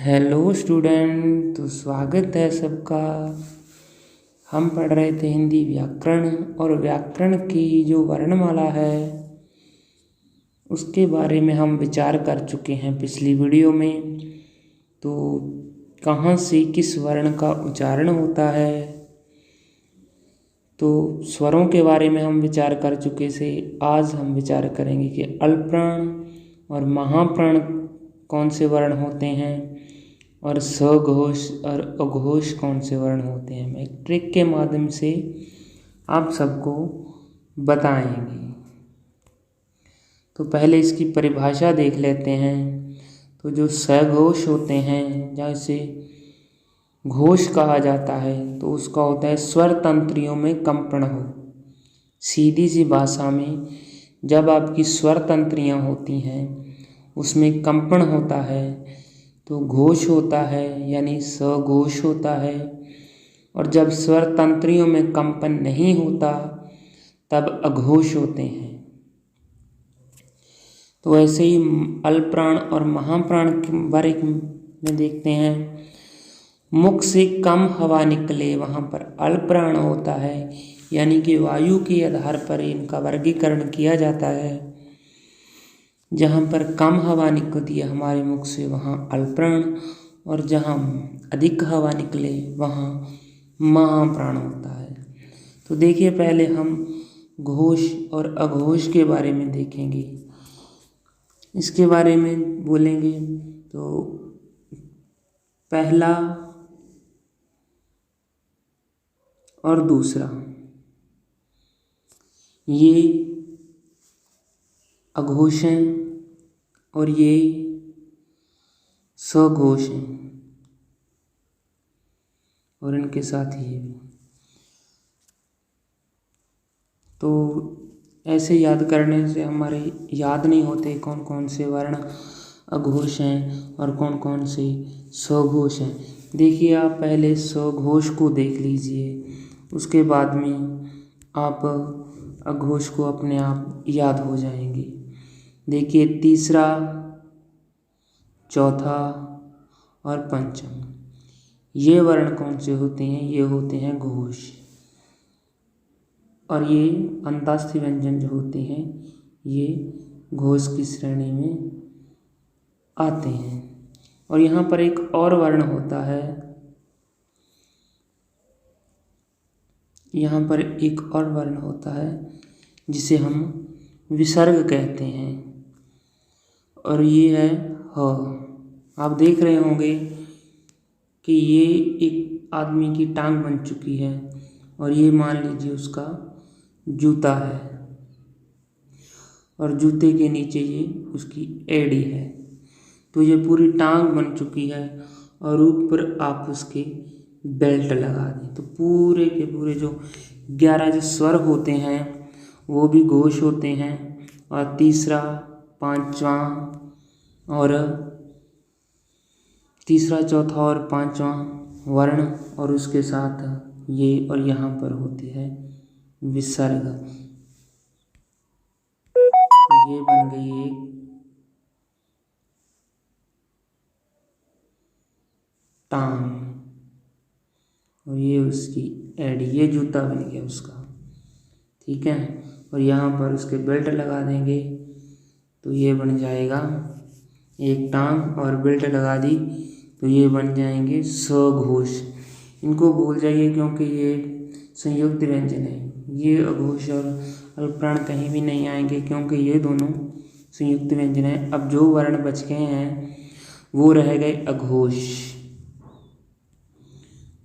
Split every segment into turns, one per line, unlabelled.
Hello student, तो स्वागत है सबका। हम पढ़ रहे थे हिंदी व्याकरण, और व्याकरण की जो वर्णमाला है उसके बारे में हम विचार कर चुके हैं पिछली वीडियो में। तो कहाँ से किस वर्ण का उच्चारण होता है, तो स्वरों के बारे में हम विचार कर चुके से आज हम विचार करेंगे कि अल्पप्राण और महाप्राण कौन से वर्ण होते हैं और सघोष और अघोष कौन से वर्ण होते हैं। हम एक ट्रिक के माध्यम से आप सबको बताएंगे। तो पहले इसकी परिभाषा देख लेते हैं। तो जो सघोष होते हैं, जैसे घोष कहा जाता है, तो उसका होता है स्वर तंत्रियों में कंपन हो। सीधी सी भाषा में जब आपकी स्वर तंत्रियाँ होती हैं उसमें कंपन होता है तो घोष होता है, यानी सघोष होता है। और जब स्वर तंत्रियों में कंपन नहीं होता तब अघोष होते हैं। तो ऐसे ही अल्पप्राण और महाप्राण के बारे में देखते हैं। मुख से कम हवा निकले वहाँ पर अल्पप्राण होता है, यानी कि वायु के आधार पर इनका वर्गीकरण किया जाता है। जहाँ पर कम हवा निकलती है हमारे मुख से वहाँ अल्पप्राण, और जहाँ अधिक हवा निकले वहाँ महाप्राण होता है। तो देखिए, पहले हम घोष और अघोष के बारे में देखेंगे। इसके बारे में बोलेंगे तो पहला और दूसरा, ये अघोष हैं और ये सघोष हैं, और इनके साथ ये भी। तो ऐसे याद करने से हमारे याद नहीं होते कौन कौन से वर्ण अघोष हैं और कौन कौन से सघोष हैं। देखिए, आप पहले सघोष को देख लीजिए, उसके बाद में आप अघोष को अपने आप याद हो जाएंगे। देखिए, तीसरा, चौथा और पंचम, ये वर्ण कौन से होते हैं? ये होते हैं घोष। और ये अंतास्थि व्यंजन जो होते हैं ये घोष की श्रेणी में आते हैं। और यहाँ पर एक और वर्ण होता है, यहाँ पर एक और वर्ण होता है जिसे हम विसर्ग कहते हैं, और ये है ह। आप देख रहे होंगे कि ये एक आदमी की टांग बन चुकी है, और ये मान लीजिए उसका जूता है, और जूते के नीचे ये उसकी एड़ी है। तो ये पूरी टांग बन चुकी है, और ऊपर आप उसके बेल्ट लगा दें तो पूरे के पूरे जो 11 जो स्वर होते हैं वो भी घोष होते हैं। और तीसरा, पांचवा और तीसरा, चौथा और पांचवा वर्ण, और उसके साथ ये, और यहाँ पर होती है विसर्ग। तो ये बन गई एक टांग, और ये उसकी एड़ी, ये जूता बन गया उसका। ठीक है, और यहाँ पर उसके बेल्ट लगा देंगे तो ये बन जाएगा एक टांग, और बेल्ट लगा दी तो ये बन जाएंगे सघोष। इनको भूल जाइए क्योंकि ये संयुक्त व्यंजन है। ये अघोष और अल्पप्राण कहीं भी नहीं आएंगे क्योंकि ये दोनों संयुक्त व्यंजन है। अब जो वर्ण बच गए हैं वो रह गए अघोष।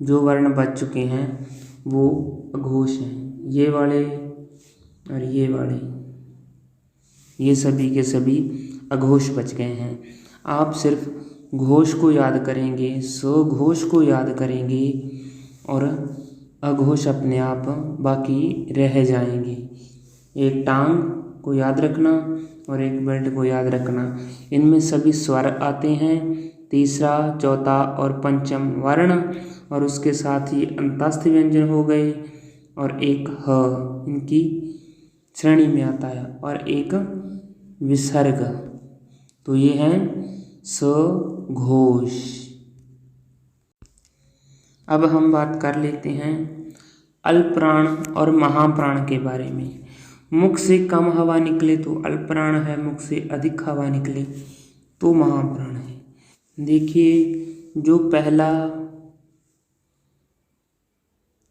जो वर्ण बच चुके हैं वो अघोष हैं, ये वाले और ये वाले, ये सभी के सभी अघोष बच गए हैं। आप सिर्फ घोष को याद करेंगे, सघोष को याद करेंगे, और अघोष अपने आप बाकी रह जाएंगे। एक टांग को याद रखना और एक बेल्ट को याद रखना, इनमें सभी स्वर आते हैं। तीसरा, चौथा और पंचम वर्ण, और उसके साथ ही अंतास्थि व्यंजन हो गए, और एक ह इनकी श्रेणी में आता है, और एक विसर्ग। तो ये हैं सघोष। अब हम बात कर लेते हैं अल्पप्राण और महाप्राण के बारे में। मुख से कम हवा निकले तो अल्पप्राण है, मुख से अधिक हवा निकले तो महाप्राण है। देखिए, जो पहला,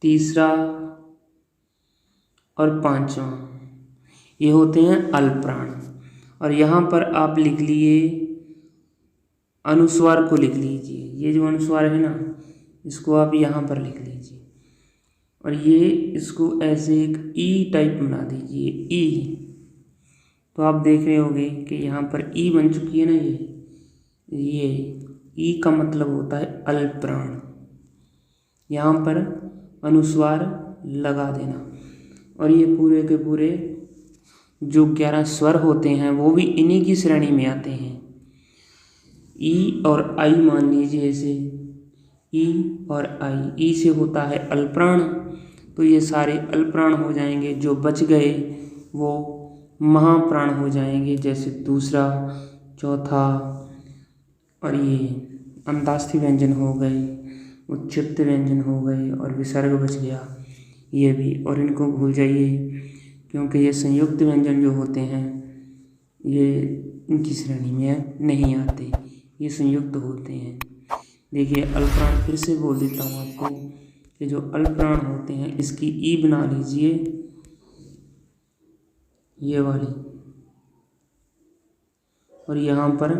तीसरा और पांचवा ये होते हैं अल्पप्राण। और यहाँ पर आप लिख लिए, अनुस्वार को लिख लीजिए। ये जो अनुस्वार है ना, इसको आप यहाँ पर लिख लीजिए और ये इसको ऐसे एक ई टाइप बना दीजिए, ई। तो आप देख रहे होंगे कि यहाँ पर ई बन चुकी है ना, ये ई का मतलब होता है अल्पप्राण। यहाँ पर अनुस्वार लगा देना और ये पूरे के पूरे जो 11 स्वर होते हैं वो भी इन्हीं की श्रेणी में आते हैं। ई और आई मान लीजिए, ऐसे ई और आई। ई से होता है अल्पप्राण, तो ये सारे अल्पप्राण हो जाएंगे। जो बच गए वो महाप्राण हो जाएंगे, जैसे दूसरा, चौथा और ये अंतास्थि व्यंजन हो गए, उच्चत्त व्यंजन हो गए और विसर्ग बच गया ये भी। और इनको भूल जाइए क्योंकि ये संयुक्त व्यंजन जो होते हैं ये इनकी श्रेणी में नहीं आते, ये संयुक्त होते हैं। देखिए, अल्पप्राण फिर से बोल देता हूँ आपको कि जो अल्पप्राण होते हैं इसकी ई बना लीजिए, ये वाली, और यहाँ पर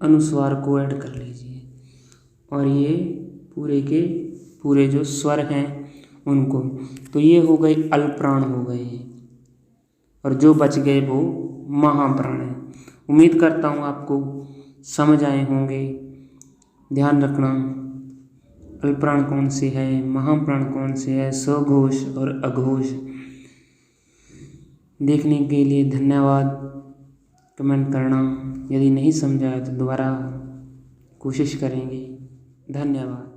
अनुस्वार को ऐड कर लीजिए और ये पूरे के पूरे जो स्वर हैं उनको। तो ये हो गए अल्पप्राण हो गए और जो बच गए वो महाप्राण है। उम्मीद करता हूँ आपको समझ आए होंगे। ध्यान रखना, अल्पप्राण कौन से है, महाप्राण कौन से है, स्वघोष और अघोष। देखने के लिए धन्यवाद। कमेंट करना, यदि नहीं समझा तो दोबारा कोशिश करेंगे। धन्यवाद।